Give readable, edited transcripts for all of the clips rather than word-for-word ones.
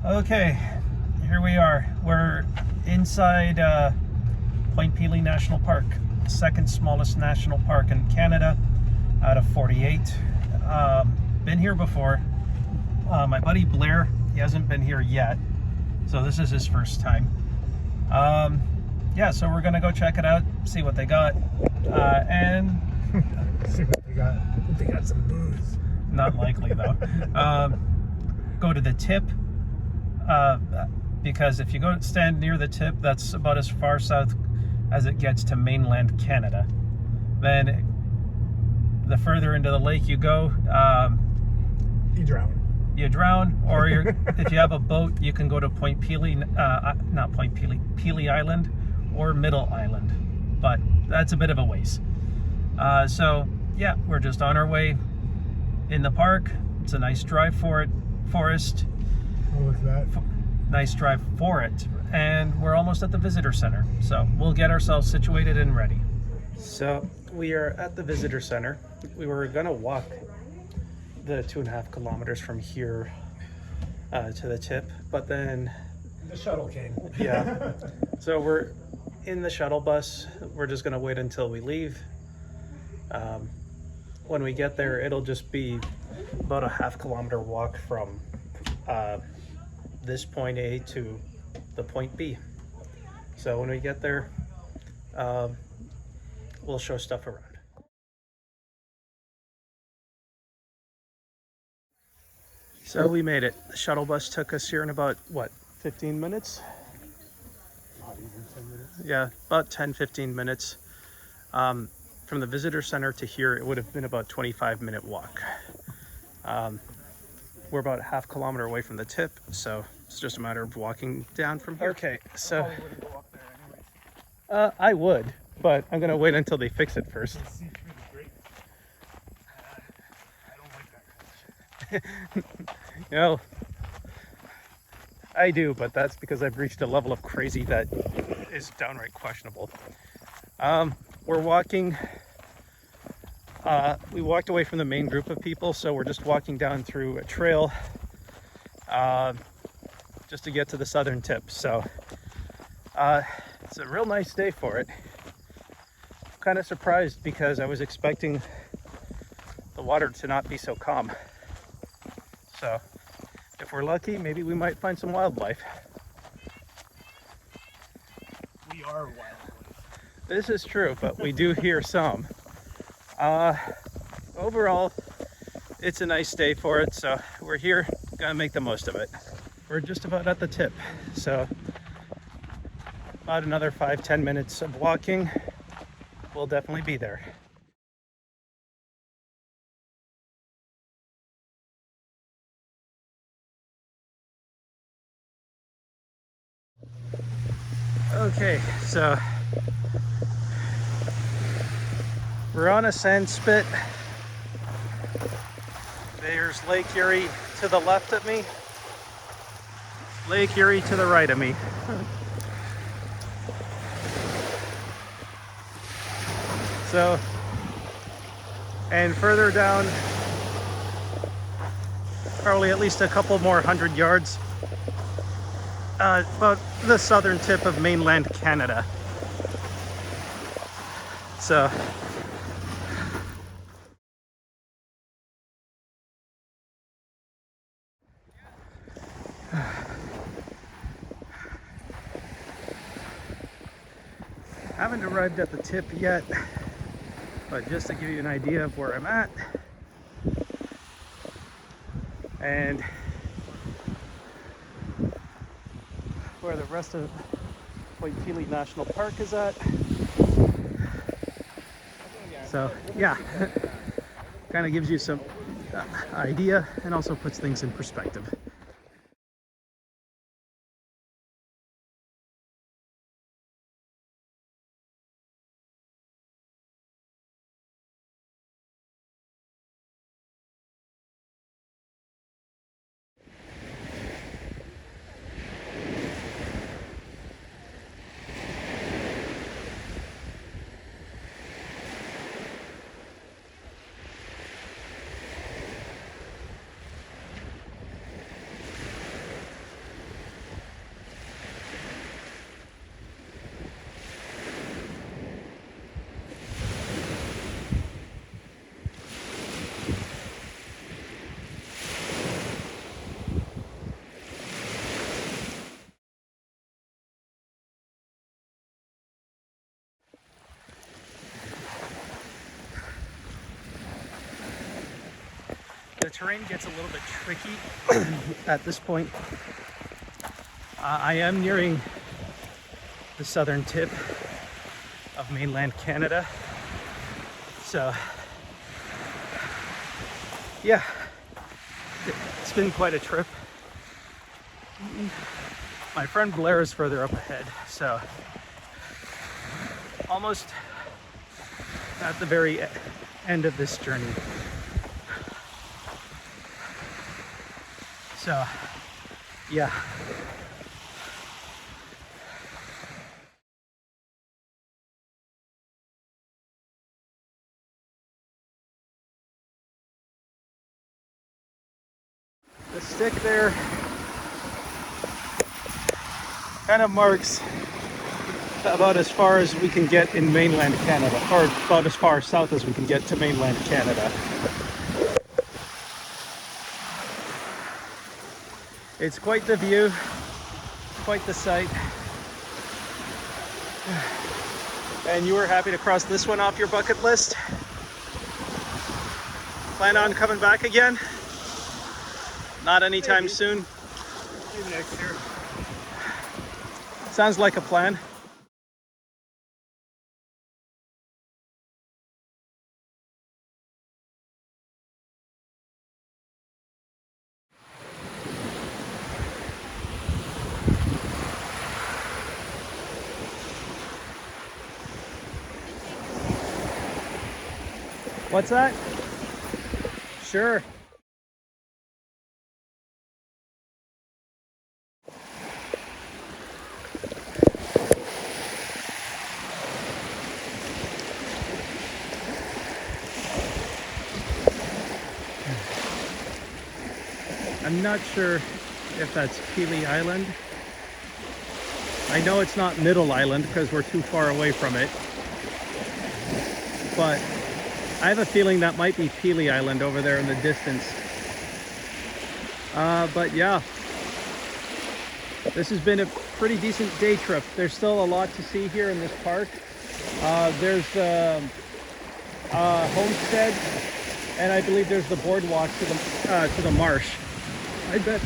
Okay, here we are. We're inside Point Pelee National Park, second smallest national park in Canada out of 48. Been here before. My buddy Blair, he hasn't been here yet, so this is his first time. Yeah, so we're gonna go check it out, see what they got, and see what they got. They got some booze. Not likely though. Go to the tip, because if you go stand near the tip, that's about as far south as it gets to mainland Canada. Then the further into the lake you go, you drown. You drown, or if you have a boat, you can go to Point Pelee, not Point Pelee, Pelee Island or Middle Island, but that's a bit of a ways. So yeah, we're just on our way in the park. It's a nice drive for it, forest. Oh, look at that. Nice drive for it, and we're almost at the visitor center, so we'll get ourselves situated and ready. So we are at the visitor center. We were gonna walk the 2.5 kilometers from here to the tip, but then the shuttle came. Yeah, so we're in the shuttle bus. We're just gonna wait until we leave. When we get there, it'll just be about a 1/2 kilometer walk from this point A to the point B. So when we get there, we'll show stuff around. So we made it. The shuttle bus took us here in about, what, 15 minutes? Not even 10 minutes. Yeah, about 10-15 minutes. From the visitor center to here, it would have been about 25-minute walk. We're about a 1/2 kilometer away from the tip, so it's just a matter of walking down from here. Okay, so I wouldn't go up there anyways. I would, but I'm gonna wait until they fix it first. You can see through the grate. I don't like that kind of shit. You know, I do, but that's because I've reached a level of crazy that is downright questionable. We're walking. We walked away from the main group of people, so we're just walking down through a trail just to get to the southern tip. So it's a real nice day for it. I'm kind of surprised because I was expecting the water to not be so calm. So if we're lucky, maybe we might find some wildlife. We are wildlife. This is true, but we do hear some. Overall, it's a nice day for it, so we're here, gonna make the most of it. We're just about at the tip, so about another 5-10 minutes of walking, we'll definitely be there. Okay, so we're on a sand spit. There's Lake Erie to the left of me, Lake Erie to the right of me. So, and further down, probably at least a couple more 100 yards, about the southern tip of mainland Canada. So haven't arrived at the tip yet, but just to give you an idea of where I'm at and where the rest of Point Pelee National Park is at. So yeah, kind of gives you some idea and also puts things in perspective. The terrain gets a little bit tricky at this point. I am nearing the southern tip of mainland Canada. So, yeah, it's been quite a trip. My friend Blair is further up ahead, so almost at the very end of this journey. So, yeah. The stick there kind of marks about as far as we can get in mainland Canada, or about as far south as we can get to mainland Canada. It's quite the view, quite the sight. And you were happy to cross this one off your bucket list? Plan on coming back again? Not anytime soon? Maybe next year. Sounds like a plan. What's that? Sure. I'm not sure if that's Pelee Island. I know it's not Middle Island because we're too far away from it. But I have a feeling that might be Pelee Island over there in the distance. But yeah, this has been a pretty decent day trip. There's still a lot to see here in this park. There's the homestead, and I believe there's the boardwalk to the marsh. I bet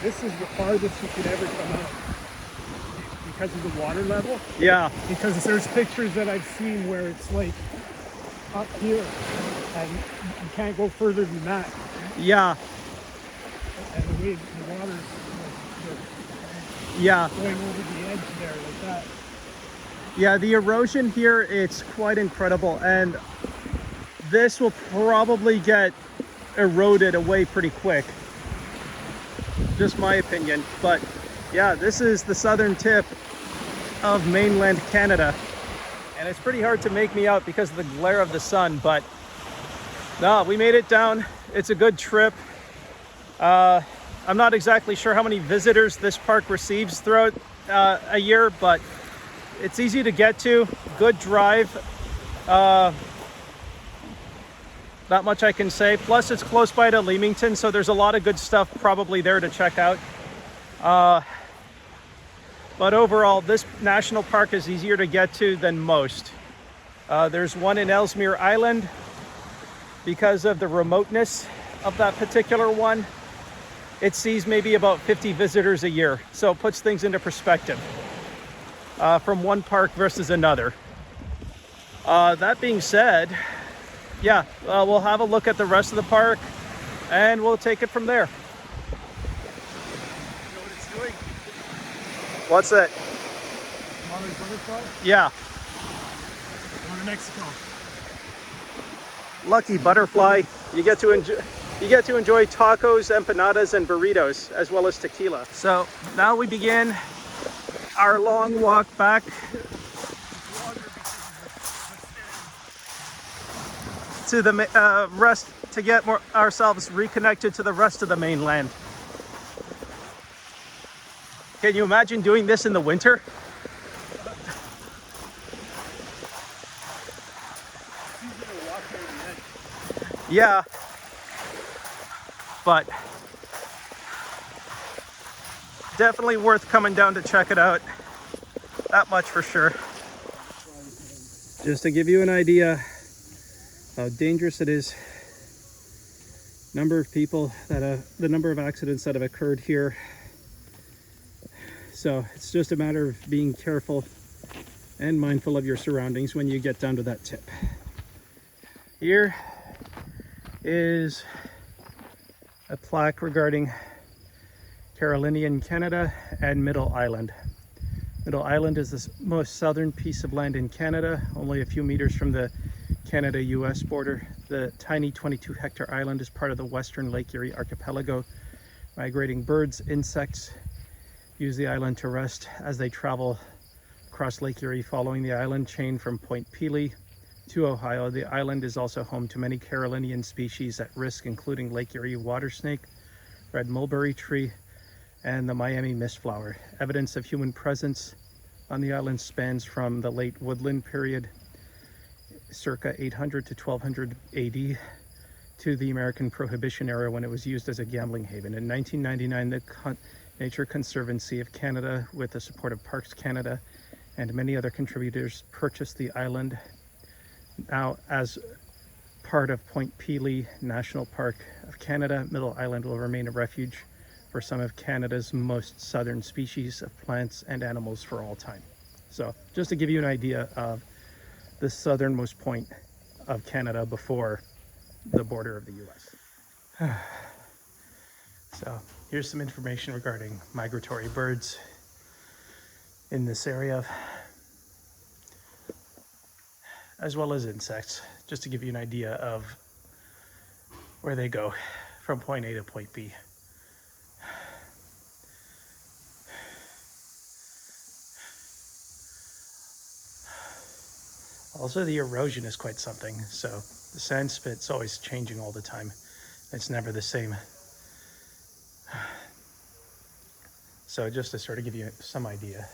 this is the farthest you could ever come out because of the water level. Yeah. Because there's pictures that I've seen where it's like up here and you can't go further than that. Yeah. And the way the water's like, Yeah. going over the edge there like that. Yeah, the erosion here, it's quite incredible, and this will probably get eroded away pretty quick. Just my opinion. But yeah, this is the southern tip of mainland Canada, and it's pretty hard to make me out because of the glare of the sun, but no, we made it down. It's a good trip. I'm not exactly sure how many visitors this park receives throughout a year, but it's easy to get to, good drive. Not much I can say. Plus it's close by to Leamington, so there's a lot of good stuff probably there to check out. But overall, this national park is easier to get to than most. There's one in Ellesmere Island. Because of the remoteness of that particular one, it sees maybe about 50 visitors a year. So it puts things into perspective from one park versus another. That being said, yeah, we'll have a look at the rest of the park and we'll take it from there. You know what it's doing? What's that? Mother's butterfly? Yeah. Going to Mexico. Lucky butterfly. You get to enjoy tacos, empanadas, and burritos, as well as tequila. So now we begin our long walk back to the rest, to get ourselves reconnected to the rest of the mainland. Can you imagine doing this in the winter? Yeah, but definitely worth coming down to check it out. That much for sure. Just to give you an idea how dangerous it is number of people that the number of accidents that have occurred here. So it's just a matter of being careful and mindful of your surroundings when you get down to that tip. Here is a plaque regarding Carolinian Canada and Middle Island. Middle Island is the most southern piece of land in Canada, only a few meters from the Canada-US border. The tiny 22-hectare island is part of the western Lake Erie archipelago. Migrating birds, insects use the island to rest as they travel across Lake Erie, following the island chain from Point Pelee to Ohio. The island is also home to many Carolinian species at risk, including Lake Erie water snake, red mulberry tree, and the Miami mistflower. Evidence of human presence on the island spans from the late woodland period, circa 800 to 1200 AD, to the American Prohibition era, when it was used as a gambling haven. In 1999, the Nature Conservancy of Canada, with the support of Parks Canada and many other contributors, purchased the island. Now, as part of Point Pelee National Park of Canada, Middle Island will remain a refuge for some of Canada's most southern species of plants and animals for all time. So just to give you an idea of the southernmost point of Canada before the border of the US. So here's some information regarding migratory birds in this area, as well as insects, just to give you an idea of where they go from point A to point B. Also, the erosion is quite something. So the sand spit's always changing all the time. It's never the same. So just to sort of give you some idea.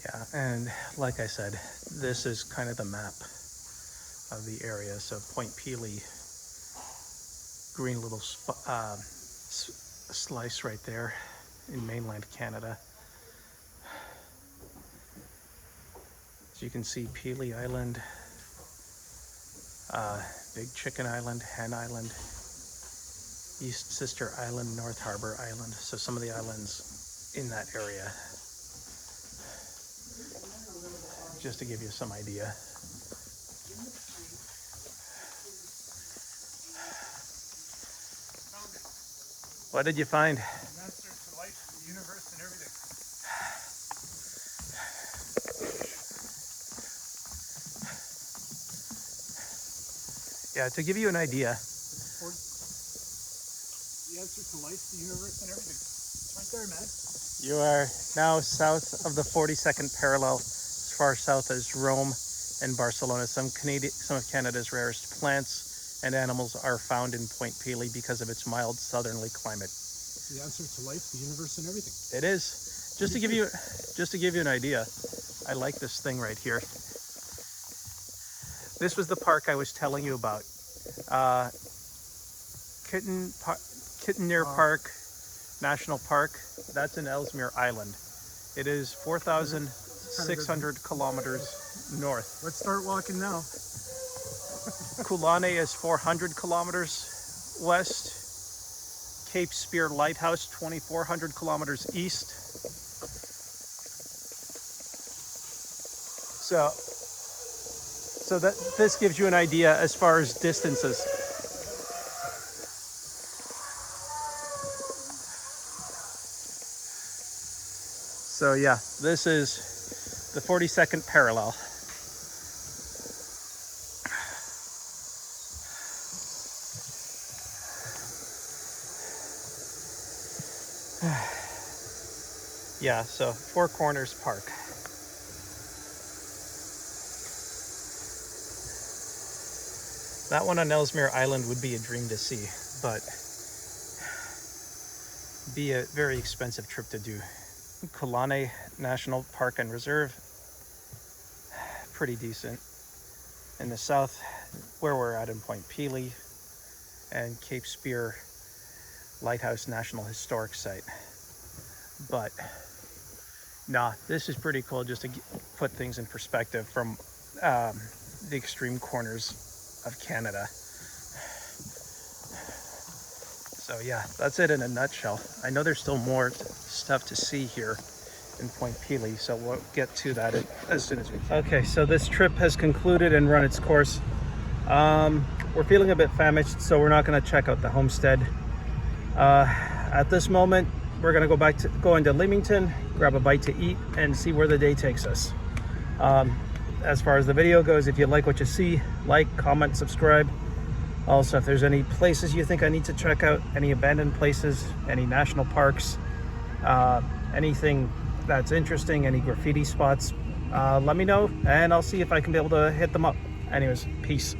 Yeah, and like I said, this is kind of the map of the area. So Point Pelee, green little slice right there in mainland Canada. So you can see Pelee Island, Big Chicken Island, Hen Island, East Sister Island, North Harbor Island. So some of the islands in that area, just to give you some idea. What did you find? Answers to life, the universe, and everything. Yeah, to give you an idea. The answer to life, the universe, and everything. It's right there, man. You are now south of the 42nd parallel, as far south as Rome and Barcelona. Some of Canada's rarest plants and animals are found in Point Pelee because of its mild southerly climate. The answer to life, the universe, and everything. It is. Just to give you an idea, I like this thing right here. This was the park I was telling you about. Kitchener Park National Park. That's in Ellesmere Island. It is 4,600 kilometers north. Let's start walking now. Kulane is 400 kilometers west. Cape Spear Lighthouse, 2,400 kilometers east. So that this gives you an idea as far as distances. So yeah, this is the 42nd parallel. Yeah, so Four Corners Park. That one on Ellesmere Island would be a dream to see, but be a very expensive trip to do. Kulane National Park and Reserve, pretty decent. In the south, where we're at in Point Pelee, and Cape Spear Lighthouse National Historic Site. But nah, this is pretty cool just to put things in perspective from the extreme corners of Canada. So yeah, that's it in a nutshell. I know there's still more stuff to see here in Point Pelee, so we'll get to that as soon as we can. Okay, so this trip has concluded and run its course. We're feeling a bit famished, so we're not going to check out the homestead. At this moment, we're going to go into Leamington, grab a bite to eat, and see where the day takes us. As far as the video goes, if you like what you see, like, comment, subscribe. Also, if there's any places you think I need to check out, any abandoned places, any national parks, anything that's interesting, any graffiti spots, let me know, and I'll see if I can be able to hit them up. Anyways, peace.